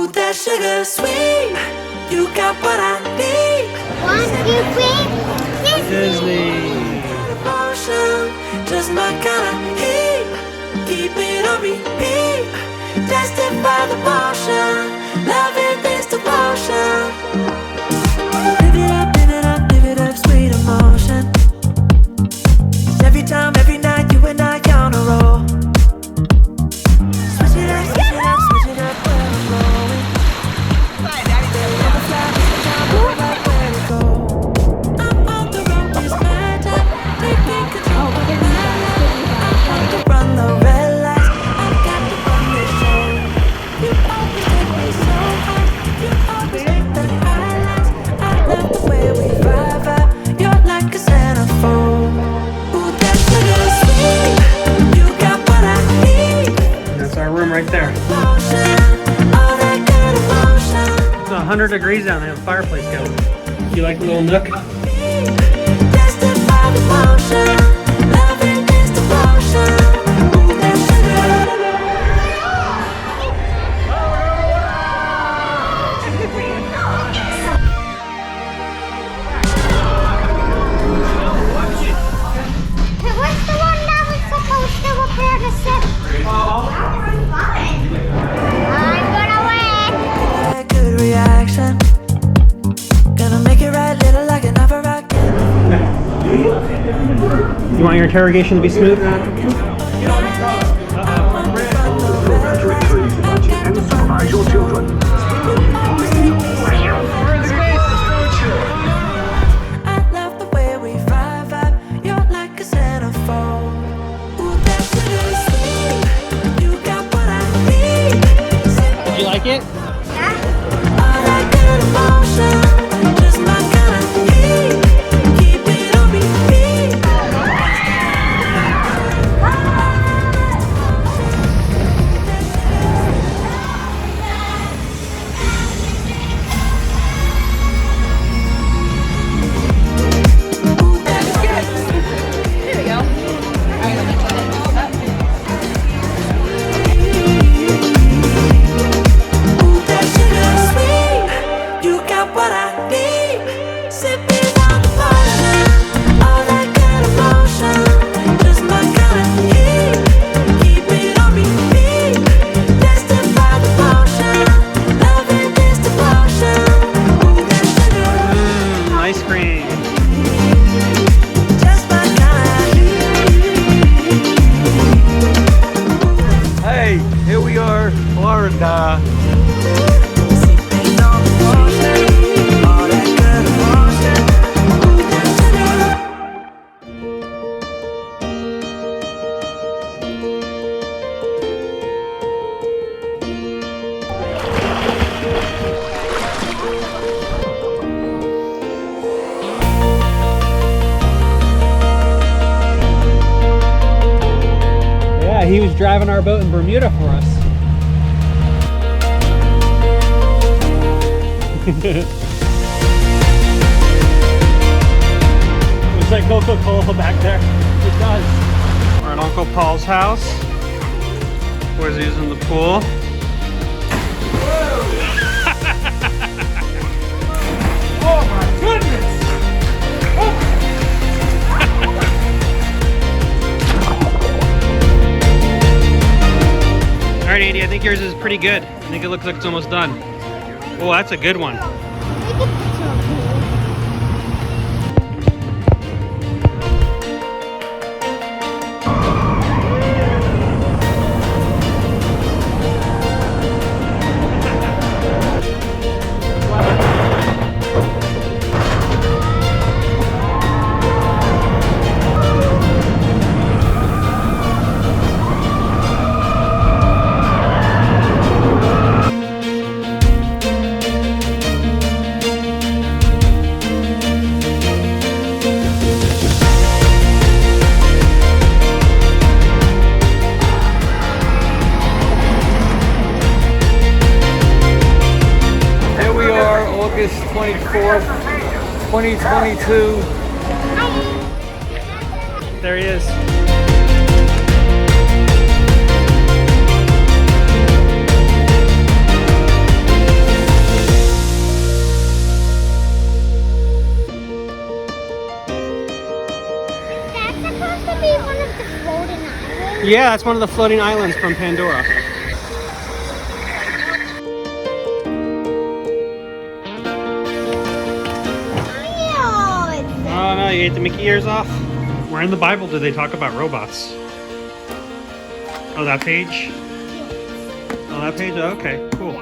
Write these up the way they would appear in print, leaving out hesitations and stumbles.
Ooh, that sugar sweet. You got what I need. 1, 2, 3, Disney. Devotion, just my kind of heat. Keep it on repeat. Tested by the motion. Loving this devotion. Live it up, live it up, live it up, sweet emotion. Every time, every night, you and I on a roll. Switch it up, switch it up, switch it up, where I'm going. Where to go. I'm on the road, it's my time. Taking control of my life. I want to run the red lights. I've got to run this show. You always take me so high. You always make the highlights. I love the way we vibe out. You're like a centerfold. Ooh, that sugar sweet. You got what I need. That's our room right there. Emotion, all that good emotion. It's 100 degrees down there. The fireplace going. You like the little nook? Tested by the motion. Loving this devotion. Ooh, that sugar. What's the one that was supposed to repair the ship? I'm gonna win. That good reaction. Gonna make it right, little like another rocket. You want your interrogation to be smooth? I love the way we vibe out. You're like a centerfold. Ooh, that sugar sweet. You got what I need. Did you like it? All that good emotion. Just my kind of heat. Keep it on repeat. Ooh, that sugar sweet. You got what I need. Sipping on the potion. All that good emotion. Just my kind of heat. Keep it on repeat. Tested by the motion. Loving this devotion. Ooh, that sugar. Ice cream. Just my kind of Hey, here we are, Florida. sipping on the potion. All that good emotion. Ooh, that sugar. Yeah, he was driving our boat in Bermuda for us. Looks like Coca-Cola back there. It does. We're at Uncle Paul's house. Where's he using the pool? Oh my goodness! All right, Andy, I think yours is pretty good. I think it looks like it's almost done. Oh, that's a good one. Here we are, August 24th, 2022. There he is. Yeah, that's one of the floating islands from Pandora. Oh no, you ate the Mickey ears off? Where in the Bible do they talk about robots? Oh, that page? Oh, that page? Oh, okay, cool.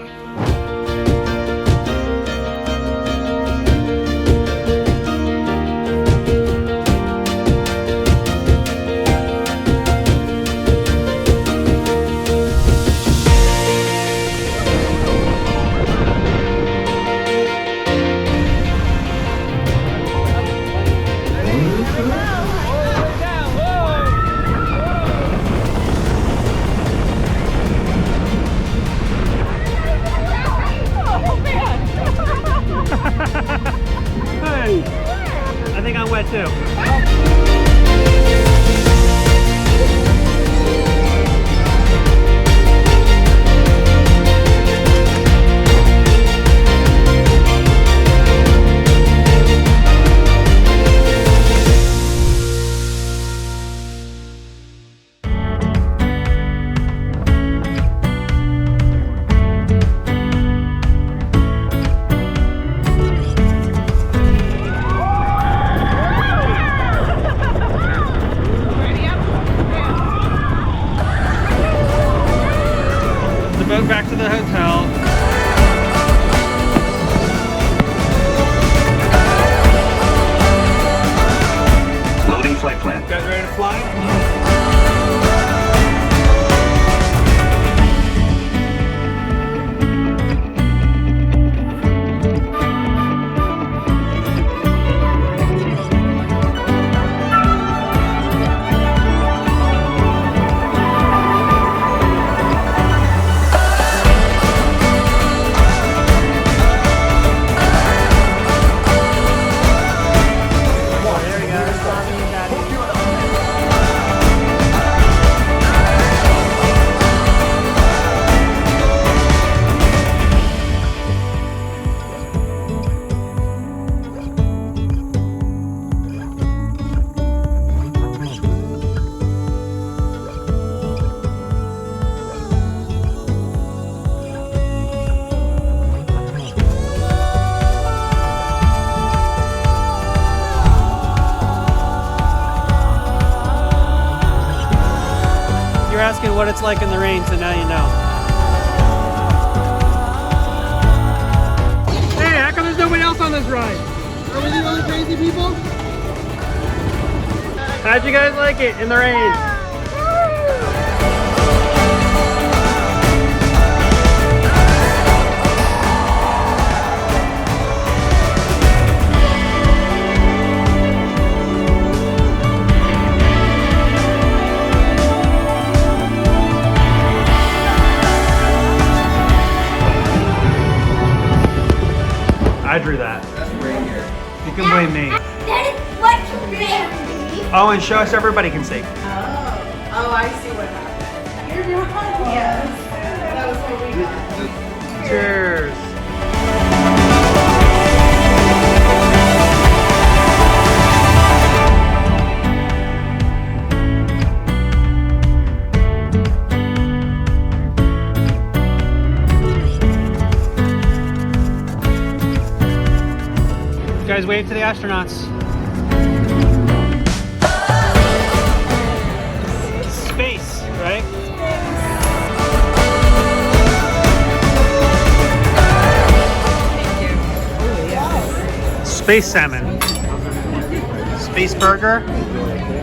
Hey, I think I'm wet too. The boat back to the hotel. Loading flight plan. You guys ready to fly? You're asking what it's like in the rain, so now you know. Hey, how come there's nobody else on this ride? Are we the only crazy people? How'd you guys like it in the rain? I drew that. You can blame me. That is what you made. Oh, and show us everybody can see. Oh, I see what happened. You're right. Yes. That was what we got. Cheers. You guys wave to the astronauts. Space, right? Space salmon. Space burger.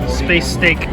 Space steak.